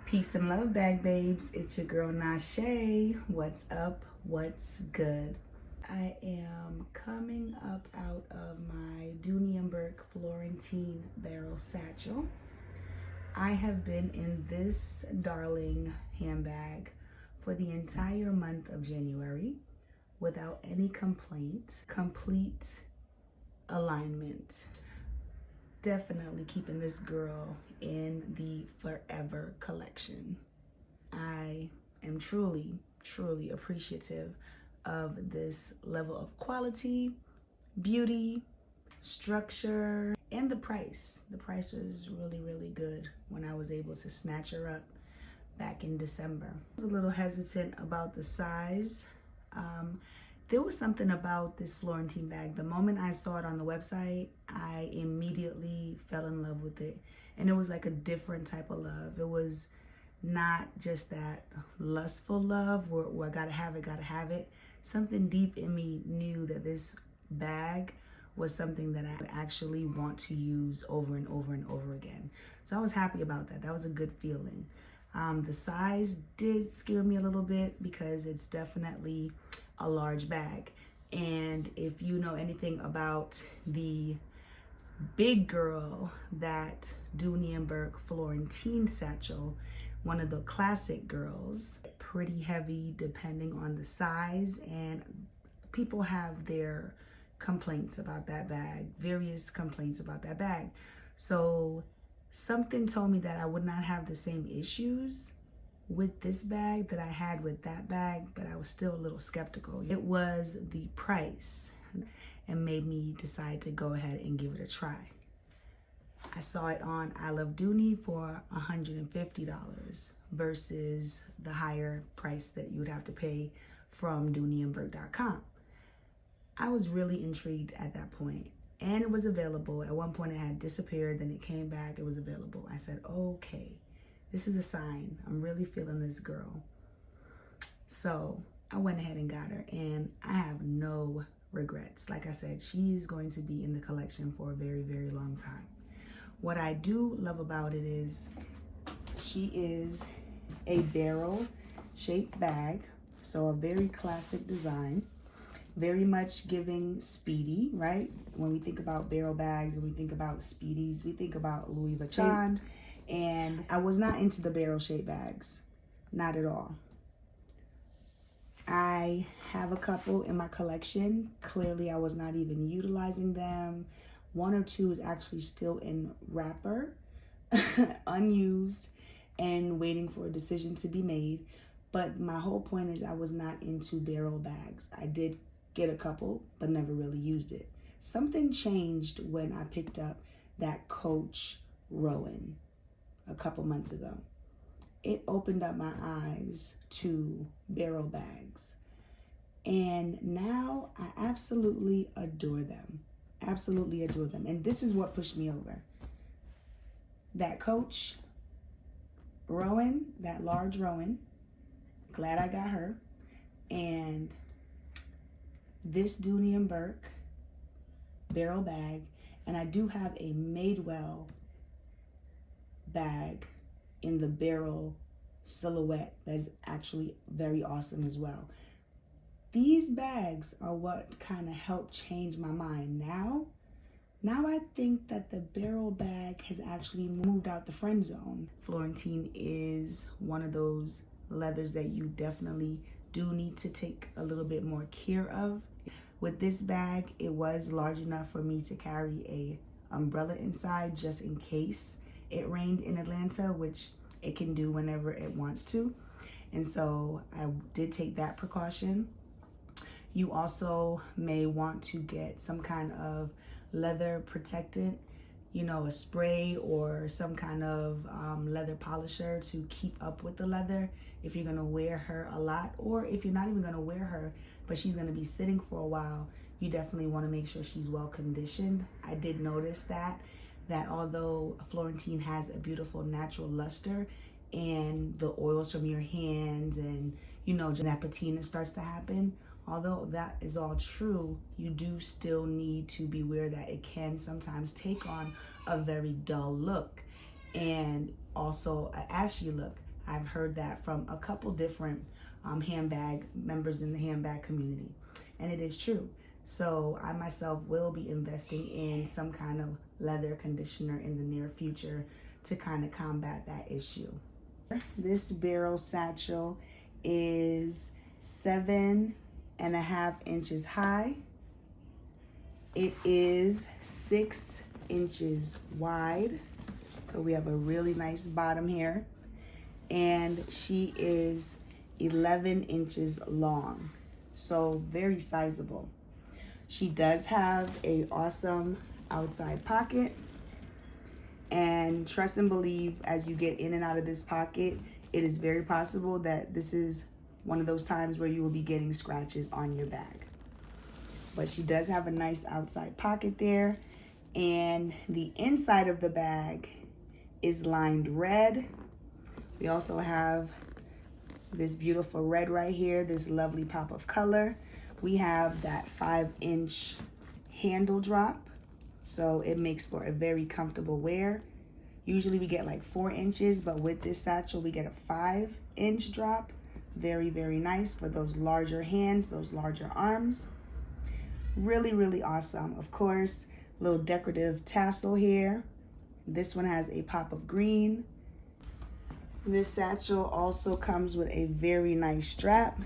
Peace and love, bag babes. It's your girl Nashe. What's up? What's good? I am coming up out of my Dooney and Bourke Florentine barrel satchel. I have been in this darling handbag for the entire month of January without any complaint. Complete alignment. Definitely keeping this girl in the forever collection. I am truly appreciative of this level of quality, beauty, structure, and the price. The price was really good when I was able to snatch her up back in December. I was a little hesitant about the size. There was something about this Florentine bag. The moment I saw it on the website, I immediately fell in love with it. And it was like a different type of love. It was not just that lustful love where I gotta have it. Something deep in me knew that this bag was something that I would actually want to use over and over and over again. So I was happy about that. That was a good feeling. The size did scare me a little bit because it's definitely a large bag. And if you know anything about the big girl that Dooney and Bourke Florentine satchel, one of the classic girls, pretty heavy depending on the size, and people have their complaints about that bag, various complaints about that bag. So something told me that I would not have the same issues with this bag that I had with that bag, but I was still a little skeptical. It was the price and made me decide to go ahead and give it a try. I saw it on I Love Dooney for $150 versus the higher price that you would have to pay from dooneyandbourke.com. I was really intrigued at that point, and it was available. At one point it had disappeared, then it came back, it was available. I said, okay, this is a sign. I'm really feeling this girl. So I went ahead and got her, and I have no regrets. Like I said, she is going to be in the collection for a very long time. What I do love about it is she is a barrel shaped bag, so a very classic design, very much giving Speedy, right? When we think about barrel bags and we think about Speedies, we think about Louis Vuitton. And I was not into the barrel shaped bags, not at all. I have a couple in my collection. Clearly I was not even utilizing them. One or two is actually still in wrapper, unused, and waiting for a decision to be made. But my whole point is I was not into barrel bags. I did get a couple, but never really used it. Something changed when I picked up that Coach Rowan a couple months ago. It opened up my eyes to barrel bags. And now I absolutely adore them. Absolutely adore them. And this is what pushed me over. That Coach Rowan, that large Rowan, glad I got her. And this Dooney and Bourke barrel bag. And I do have a Madewell bag in the barrel silhouette that's actually very awesome as well. These bags are what kind of helped change my mind. Now I think that the barrel bag has actually moved out the friend zone. Florentine is one of those leathers that you definitely do need to take a little bit more care of. With this bag, it was large enough for me to carry a umbrella inside just in case it rained in Atlanta, which it can do whenever it wants to. And so I did take that precaution. You also may want to get some kind of leather protectant, you know, a spray or some kind of leather polisher to keep up with the leather if you're gonna wear her a lot, or if you're not even gonna wear her, but she's gonna be sitting for a while, you definitely wanna make sure she's well conditioned. I did notice that although Florentine has a beautiful natural luster and the oils from your hands and, you know, that patina starts to happen, although that is all true, you do still need to be aware that it can sometimes take on a very dull look and also an ashy look. I've heard that from a couple different handbag members in the handbag community, and it is true. So I myself will be investing in some kind of leather conditioner in the near future to kind of combat that issue. This barrel satchel is 7.5 inches high. It is 6 inches wide. So we have a really nice bottom here. And she is 11 inches long. So very sizable. She does have an awesome outside pocket. And trust and believe, as you get in and out of this pocket, it is very possible that this is one of those times where you will be getting scratches on your bag. But she does have a nice outside pocket there. And the inside of the bag is lined red. We also have this beautiful red right here, this lovely pop of color. We have that 5-inch handle drop. So it makes for a very comfortable wear. Usually we get like 4 inches, but with this satchel, we get a 5-inch drop. Very, very nice for those larger hands, those larger arms. Really, really awesome. Of course, little decorative tassel here. This one has a pop of green. This satchel also comes with a very nice strap,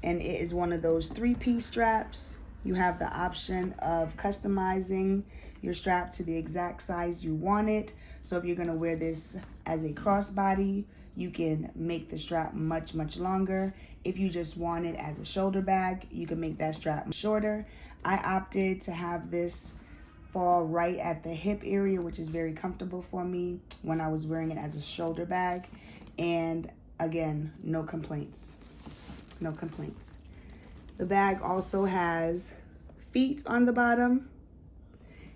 and it is one of those 3-piece straps. You have the option of customizing your strap to the exact size you want it. So if you're gonna wear this as a crossbody, you can make the strap much, much longer. If you just want it as a shoulder bag, you can make that strap shorter. I opted to have this fall right at the hip area, which is very comfortable for me when I was wearing it as a shoulder bag. And again, no complaints, no complaints. The bag also has feet on the bottom.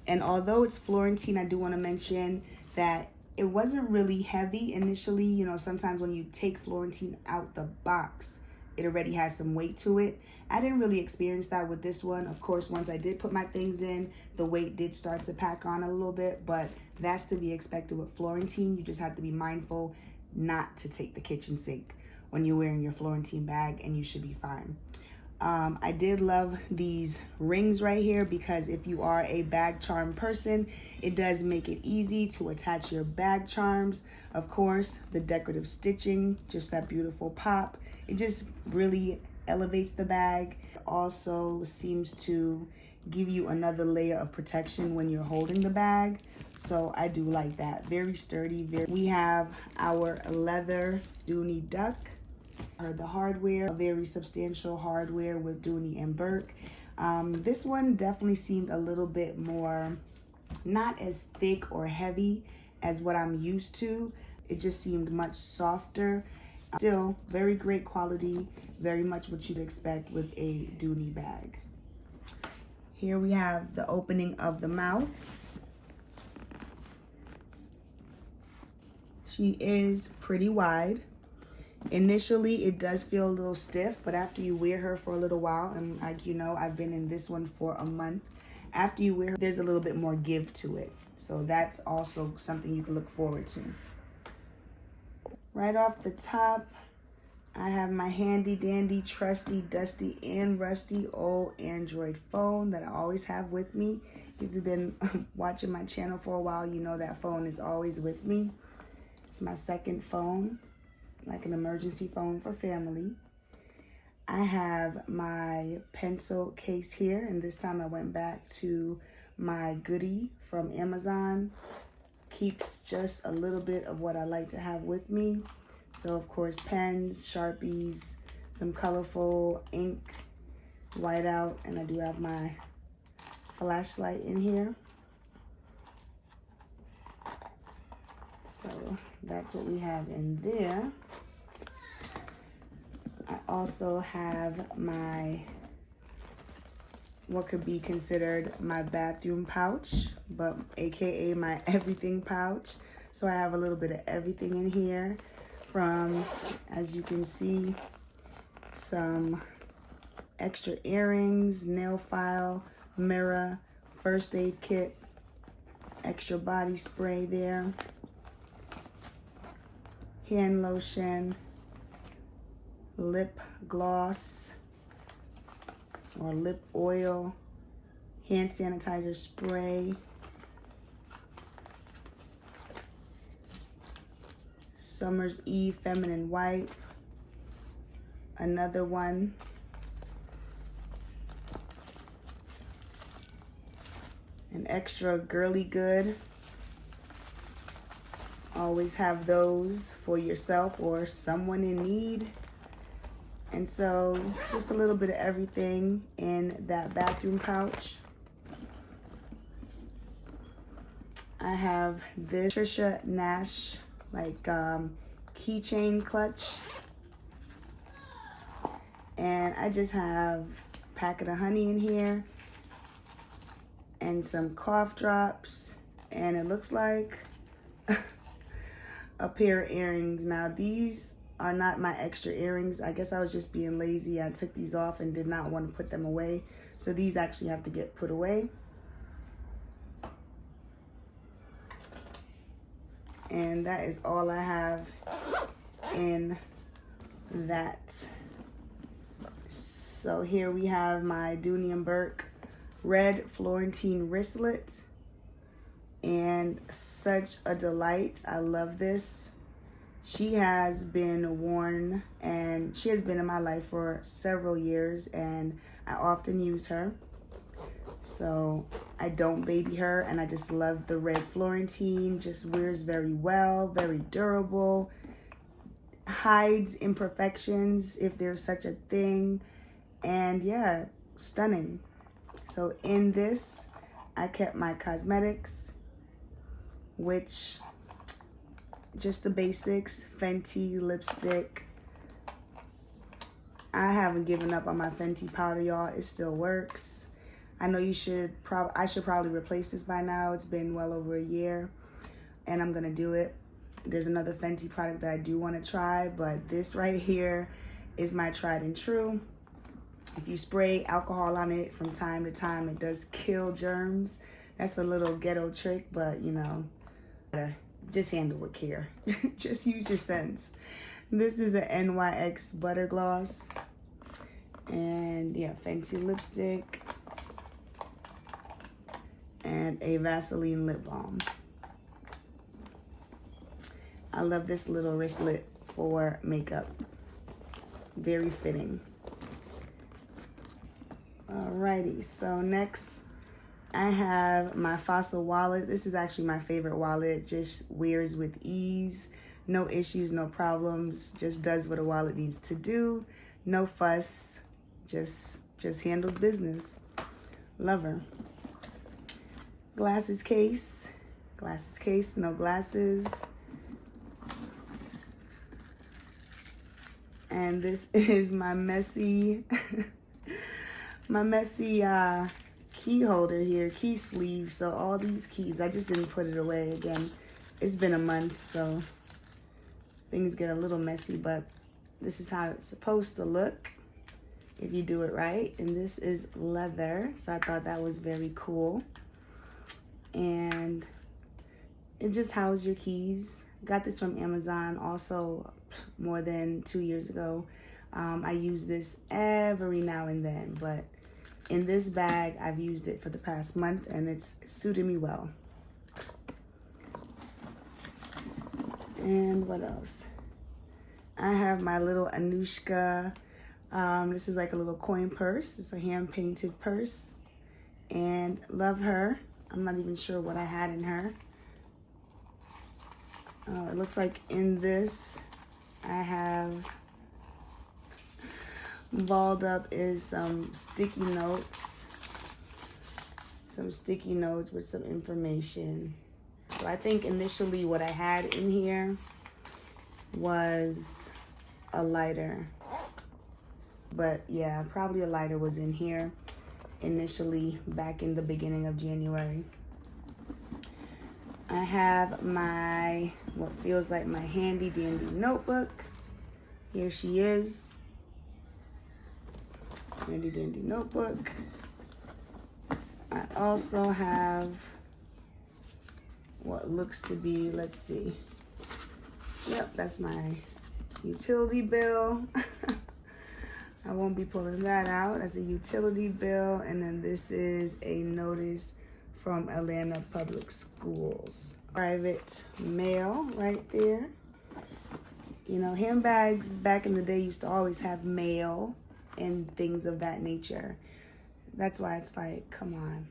And although it's Florentine, I do want to mention that it wasn't really heavy initially. You know, sometimes when you take Florentine out the box, it already has some weight to it. I didn't really experience that with this one. Of course, once I did put my things in, the weight did start to pack on a little bit, but that's to be expected with Florentine. You just have to be mindful not to take the kitchen sink when you're wearing your Florentine bag, and you should be fine. I did love these rings right here because if you are a bag charm person, it does make it easy to attach your bag charms. Of course, the decorative stitching, just that beautiful pop. It just really elevates the bag. It also seems to give you another layer of protection when you're holding the bag. So I do like that. Very sturdy. We have our leather Dooney duck. The hardware, very substantial hardware with Dooney and Bourke. This one definitely seemed a little bit more, not as thick or heavy as what I'm used to. It just seemed much softer. Still very great quality, very much what you'd expect with a Dooney bag. Here we have the opening of the mouth. She is pretty wide. Initially, it does feel a little stiff, but after you wear her for a little while, and like you know, I've been in this one for a month. After you wear her, there's a little bit more give to it. So that's also something you can look forward to. Right off the top, I have my handy dandy, trusty, dusty, and rusty old Android phone that I always have with me. If you've been watching my channel for a while, you know that phone is always with me. It's my second phone, like an emergency phone for family. I have my pencil case here, and this time I went back to my goodie from Amazon. Keeps just a little bit of what I like to have with me. So of course, pens, Sharpies, some colorful ink, whiteout, and I do have my flashlight in here. So that's what we have in there. I also have my, what could be considered my bathroom pouch, but AKA my everything pouch. So I have a little bit of everything in here from, as you can see, some extra earrings, nail file, mirror, first aid kit, extra body spray there. hand lotion, lip gloss or lip oil, hand sanitizer spray, Summer's Eve feminine wipe, another one, an extra girly good. Always have those for yourself or someone in need. And so just a little bit of everything in that bathroom pouch. I have this Trisha Nash like keychain clutch. And I just have a packet of honey in here and some cough drops. And it looks like a pair of earrings. Now these are not my extra earrings. I guess I was just being lazy. I took these off and did not want to put them away. So these actually have to get put away. And that is all I have in that. So here we have my Dooney and Bourke red Florentine wristlet. And such a delight. I love this. She has been worn and she has been in my life for several years, and I often use her. So I don't baby her, and I just love the red Florentine. Just wears very well, very durable, hides imperfections if there's such a thing, and yeah, stunning. So in this, I kept my cosmetics, which just the basics, Fenty lipstick. I haven't given up on my Fenty powder, y'all. It still works. I know I should probably replace this by now. It's been well over a year, and I'm gonna do it. There's another Fenty product that I do want to try, but this right here is my tried and true. If you spray alcohol on it from time to time, it does kill germs. That's a little ghetto trick, but you know, just handle with care. Just use your sense. This is a NYX butter gloss, and yeah, Fenty lipstick, and a Vaseline lip balm. I love this little wristlet for makeup. Very fitting. Alrighty, so next I have my Fossil wallet. This is actually my favorite wallet. Just wears with ease. No issues, no problems. Just does what a wallet needs to do. No fuss. Just handles business. Love her. Glasses case. Glasses case, no glasses. And this is my messy key holder here, key sleeve. So all these keys, I just didn't put it away. Again, it's been a month, so things get a little messy, but this is how it's supposed to look if you do it right. And this is leather, so I thought that was very cool. And it just houses your keys. Got this from Amazon also more than 2 years ago. I use this every now and then, but in this bag, I've used it for the past month, and it's suited me well. And what else? I have my little Anushka. This is like a little coin purse. It's a hand-painted purse, and love her. I'm not even sure what I had in her. It looks like in this, I have balled up is some sticky notes. Some sticky notes with some information. So I think initially what I had in here was a lighter. But yeah, probably a lighter was in here initially back in the beginning of January. I have my, what feels like my handy dandy notebook. Here she is. Handy dandy notebook. I also have what looks to be, let's see, Yep, that's my utility bill. I won't be pulling that out as a utility bill. And then this is a notice from Atlanta Public Schools. Private mail right there. You know, handbags back in the day used to always have mail and things of that nature. That's why it's like, come on.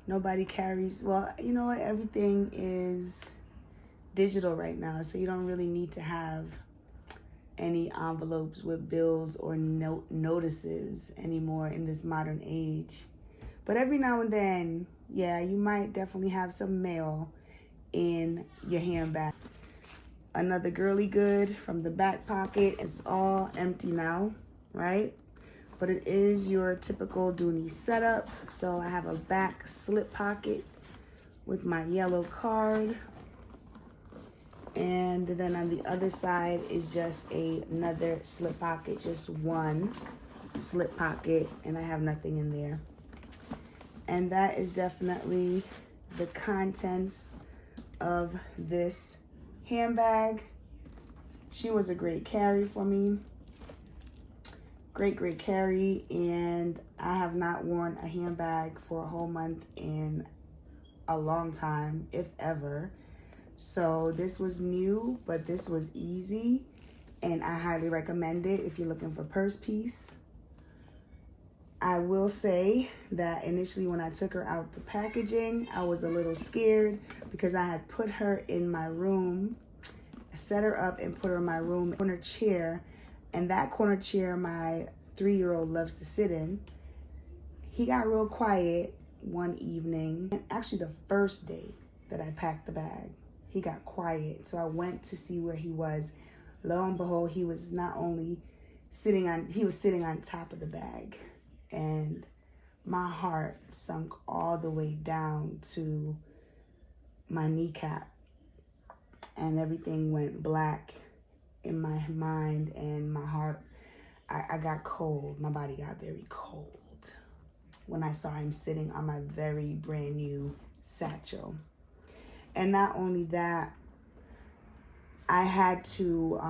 Nobody carries, well, you know what? Everything is digital right now, so you don't really need to have any envelopes with bills or notices anymore in this modern age. But every now and then, yeah, you might definitely have some mail in your handbag. Another girly good from the back pocket. It's all empty now, right? But it is your typical Dooney setup. So I have a back slip pocket with my yellow card. And then on the other side is just another slip pocket, just one slip pocket, and I have nothing in there. And that is definitely the contents of this handbag. She was a great carry for me. Great carry, and I have not worn a handbag for a whole month in a long time, if ever. So this was new, but this was easy, and I highly recommend it if you're looking for purse piece. I will say that initially when I took her out the packaging, I was a little scared because I had put her in my room, set her up and put her in my room, corner chair, and that corner chair my 3-year-old loves to sit in. He got real quiet one evening, and actually the first day that I packed the bag, he got quiet. So I went to see where he was. Lo and behold, he was not only sitting on top of the bag, and my heart sunk all the way down to my kneecap, and everything went black in my mind and my heart. I got cold. My body got very cold when I saw him sitting on my very brand new Satchel. And not only that, I had to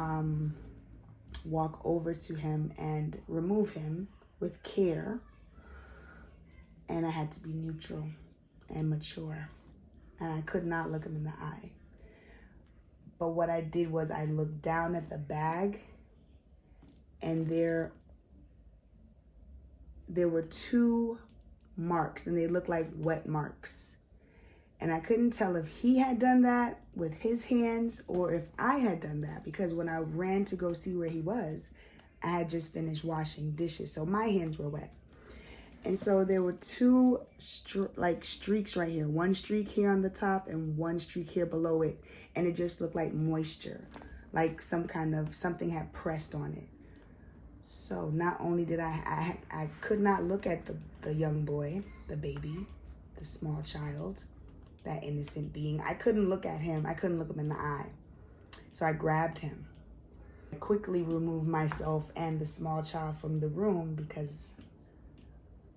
walk over to him and remove him with care. And I had to be neutral and mature. And I could not look him in the eye. But what I did was I looked down at the bag, and there were 2 marks, and they looked like wet marks. And I couldn't tell if he had done that with his hands or if I had done that, because when I ran to go see where he was, I had just finished washing dishes, so my hands were wet. And so there were 2 streaks right here. One streak here on the top and one streak here below it. And it just looked like moisture, like something had pressed on it. So not only did I could not look at the young boy, the baby, the small child, that innocent being. I couldn't look at him. I couldn't look him in the eye. So I grabbed him. I quickly removed myself and the small child from the room because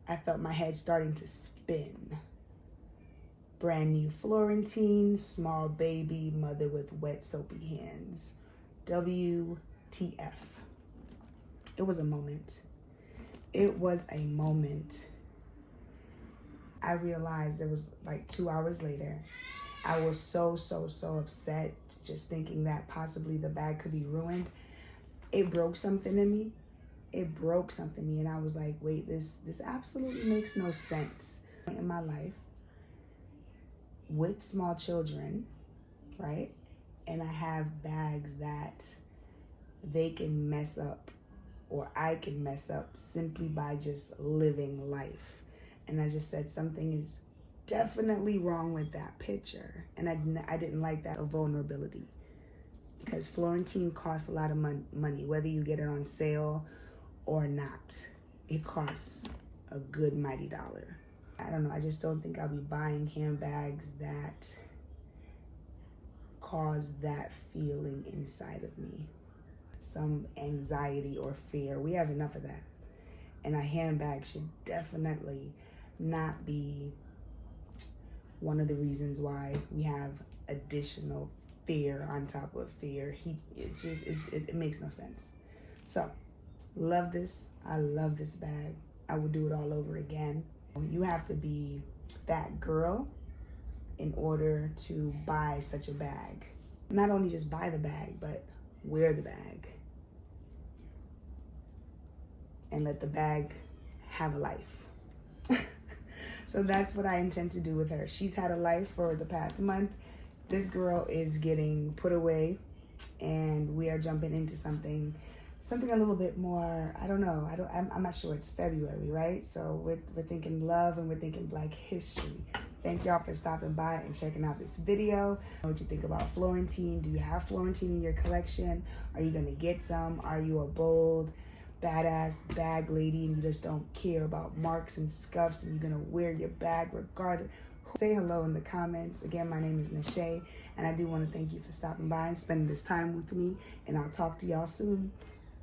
I felt my head starting to spin. Brand new Florentine, small baby, mother with wet soapy hands. WTF. It was a moment. It was a moment. I realized it was like 2 hours later. I was so upset, just thinking that possibly the bag could be ruined. It broke something in me. It broke something in me, and I was like, wait, this absolutely makes no sense. In my life, with small children, right? And I have bags that they can mess up, or I can mess up simply by just living life. And I just said something is definitely wrong with that picture. And I didn't like that vulnerability, because Florentine costs a lot of money, whether you get it on sale or not. It costs a good mighty dollar. I don't know. I just don't think I'll be buying handbags that cause that feeling inside of me. Some anxiety or fear. We have enough of that. And a handbag should definitely not be one of the reasons why we have additional fear on top of fear. It makes no sense. So, love this. I love this bag. I would do it all over again. You have to be that girl in order to buy such a bag. Not only just buy the bag, but wear the bag. And let the bag have a life. So that's what I intend to do with her. She's had a life for the past month. This girl is getting put away, and we are jumping into something a little bit more, I don't know. I'm not sure. It's February, right? So we're thinking love, and we're thinking Black history. Thank y'all for stopping by and checking out this video. What you think about Florentine? Do you have Florentine in your collection? Are you gonna get some? Are you a bold, badass bag lady and you just don't care about marks and scuffs and you're gonna wear your bag regardless? Say hello in the comments. Again, my name is Nashay, and I do want to thank you for stopping by and spending this time with me, and I'll talk to y'all soon.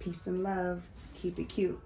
Peace and love. Keep it cute.